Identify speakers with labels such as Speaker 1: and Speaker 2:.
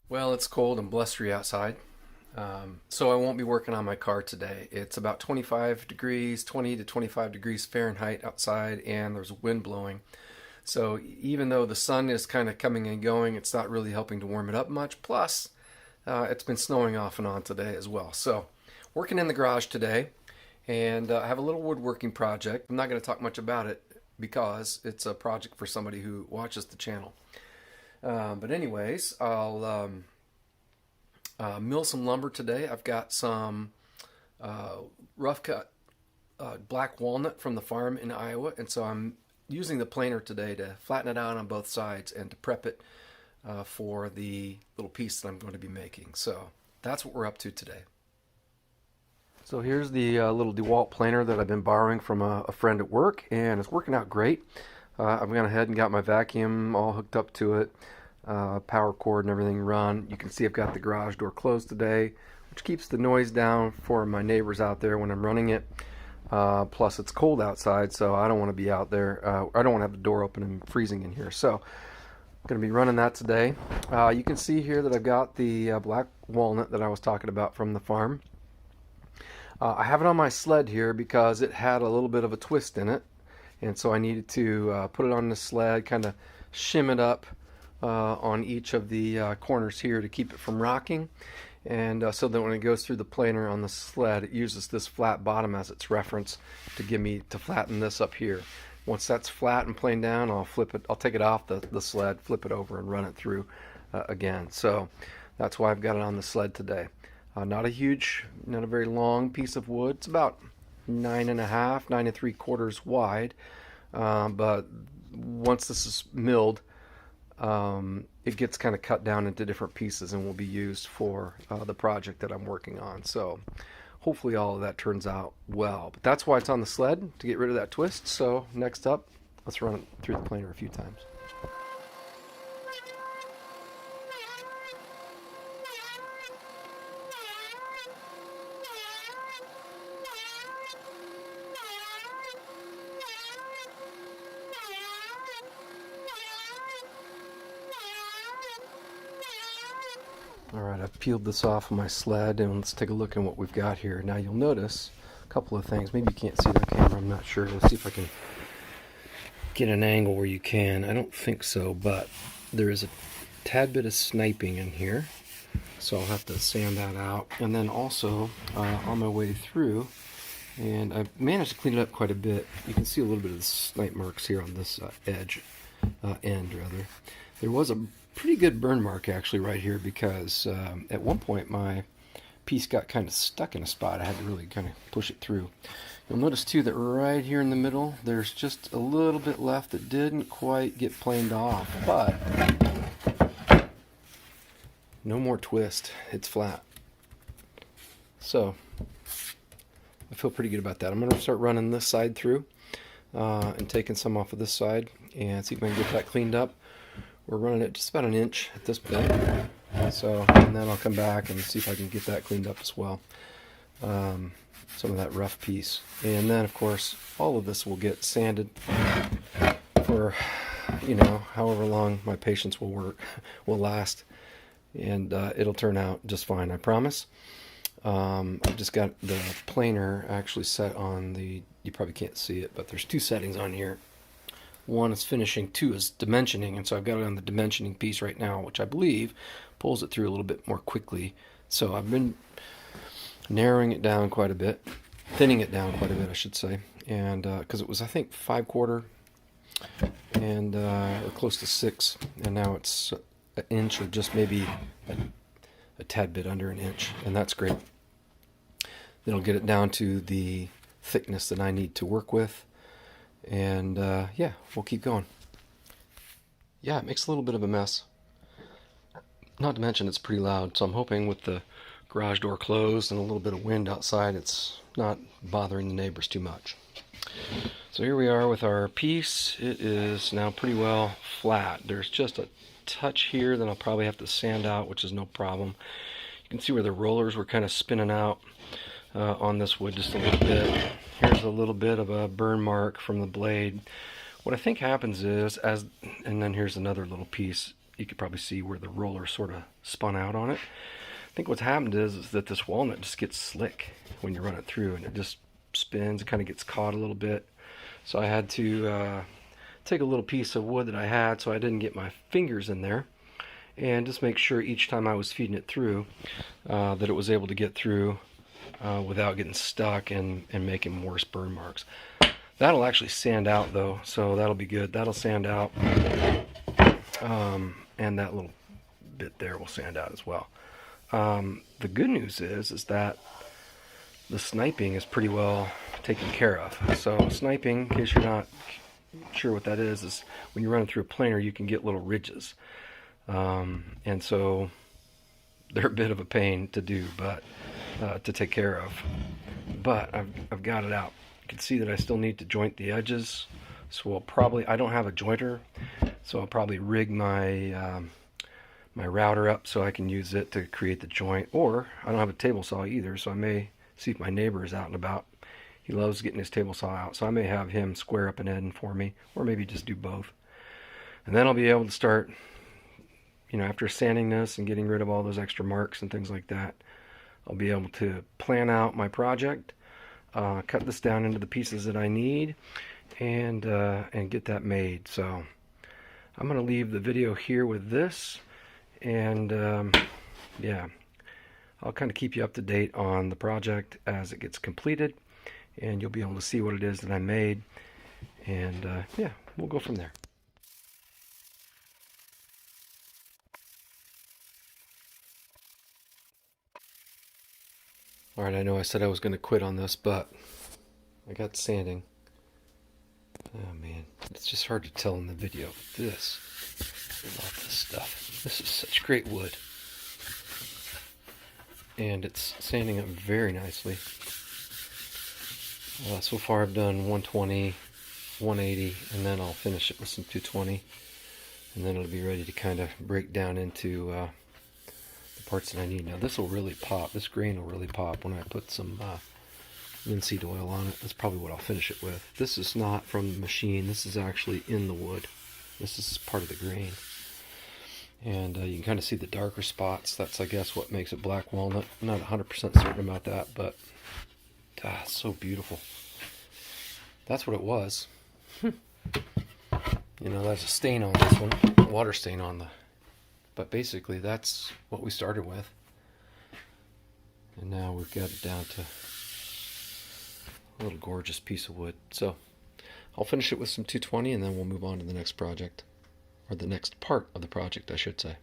Speaker 1: Well, it's cold and blustery outside, so I won't be working on my car today. It's about 25 degrees, 20 to 25 degrees Fahrenheit outside, and there's wind blowing. So even though the sun is kind of coming and going, it's not really helping to warm it up much. Plus, it's been snowing off and on today as well. So working in the garage today, and I have a little woodworking project. I'm not going to talk much about it because it's a project for somebody who watches the channel. But anyways, I'll mill some lumber today. I've got some rough cut black walnut from the farm in Iowa, and so I'm using the planer today to flatten it out on both sides and to prep it for the little piece that I'm going to be making. So that's what we're up to today. So here's the little DeWalt planer that I've been borrowing from a friend at work, and it's working out great. I've gone ahead and got my vacuum all hooked up to it, power cord and everything run. You can see I've got the garage door closed today, which keeps the noise down for my neighbors out there when I'm running it. Plus it's cold outside, so I don't want to be out there. I don't want to have the door open and freezing in here. So I'm going to be running that today. You can see here that I've got the black walnut that I was talking about from the farm. I have it on my sled here because it had a little bit of a twist in it. And so I needed to put it on the sled, kind of shim it up on each of the corners here to keep it from rocking. And so that when it goes through the planer on the sled, it uses this flat bottom as its reference to flatten this up here. Once that's flat and planed down, I'll take it off the sled, flip it over, and run it through again. So that's why I've got it on the sled today. Not a very long piece of wood. It's about 9.5, 9 3/4 wide, but once this is milled, it gets kind of cut down into different pieces and will be used for the project that I'm working on. So hopefully all of that turns out well. But that's why it's on the sled, to get rid of that twist. So next up, let's run it through the planer a few times. Alright, I've peeled this off of my sled, and let's take a look at what we've got here. Now you'll notice a couple of things. Maybe you can't see that camera, I'm not sure. Let's see if I can get an angle where you can. I don't think so, but there is a tad bit of sniping in here, so I'll have to sand that out. And then also, on my way through, and I've managed to clean it up quite a bit. You can see a little bit of the snipe marks here on this end rather. There was a pretty good burn mark actually right here because at one point my piece got kind of stuck in a spot. I had to really kind of push it through. You'll notice too that right here in the middle there's just a little bit left that didn't quite get planed off, but no more twist. It's flat. So I feel pretty good about that. I'm going to start running this side through and taking some off of this side and see if I can get that cleaned up. We're running it just about an inch at this point. So, and then I'll come back and see if I can get that cleaned up as well. Some of that rough piece. And then, of course, all of this will get sanded for, however long my patience will last. And it'll turn out just fine, I promise. I've just got the planer actually set on you probably can't see it, but there's two settings on here. One is finishing, two is dimensioning, and so I've got it on the dimensioning piece right now, which I believe pulls it through a little bit more quickly. So I've been narrowing it down quite a bit, thinning it down quite a bit, I should say, and because it was, I think, 5/4 and close to 6, and now it's an inch or just maybe a tad bit under an inch, and that's great. Then I'll get it down to the thickness that I need to work with. And yeah, we'll keep going. Yeah, it makes a little bit of a mess. Not to mention it's pretty loud, so I'm hoping with the garage door closed and a little bit of wind outside, it's not bothering the neighbors too much. So here we are with our piece. It is now pretty well flat. There's just a touch here that I'll probably have to sand out, which is no problem. You can see where the rollers were kind of spinning out on this wood just a little bit. Here's a little bit of a burn mark from the blade. What I think happens is, and then here's another little piece, you could probably see where the roller sort of spun out on it. I think what's happened is that this walnut just gets slick when you run it through, and it just spins. It kind of gets caught a little bit. So I had to take a little piece of wood that I had so I didn't get my fingers in there, and just make sure each time I was feeding it through that it was able to get through without getting stuck and making worse burn marks. That'll actually sand out though, so that'll be good. That'll sand out, and that little bit there will sand out as well. The good news is that the sniping is pretty well taken care of. So sniping, in case you're not sure what that is when you run it through a planer, you can get little ridges. And so they're a bit of a pain to do, but to take care of. But I've got it out. You can see that I still need to joint the edges. So I don't have a jointer, so I'll probably rig my my router up so I can use it to create the joint. Or I don't have a table saw either, so I may see if my neighbor is out and about. He loves getting his table saw out, so I may have him square up an end for me, or maybe just do both. And then I'll be able to start, after sanding this and getting rid of all those extra marks and things like that, I'll be able to plan out my project, cut this down into the pieces that I need, and get that made. So I'm going to leave the video here with this, and yeah, I'll kind of keep you up to date on the project as it gets completed, and you'll be able to see what it is that I made, and yeah, we'll go from there. Alright, I know I said I was going to quit on this, but I got sanding. Oh man, it's just hard to tell in the video. I love this stuff. This is such great wood. And it's sanding up very nicely. So far I've done 120, 180, and then I'll finish it with some 220. And then it'll be ready to kind of break down into the parts that I need. Now this will really pop. This grain will really pop when I put some linseed oil on it. That's probably what I'll finish it with. This is not from the machine. This is actually in the wood. This is part of the grain. And you can kind of see the darker spots. That's, I guess, what makes it black walnut. I'm not 100% certain about that, but it's so beautiful. That's what it was. There's a stain on this one, water stain on the... But basically, that's what we started with. And now we've got it down to a little gorgeous piece of wood. So I'll finish it with some 220, and then we'll move on to the next project. Or the next part of the project, I should say.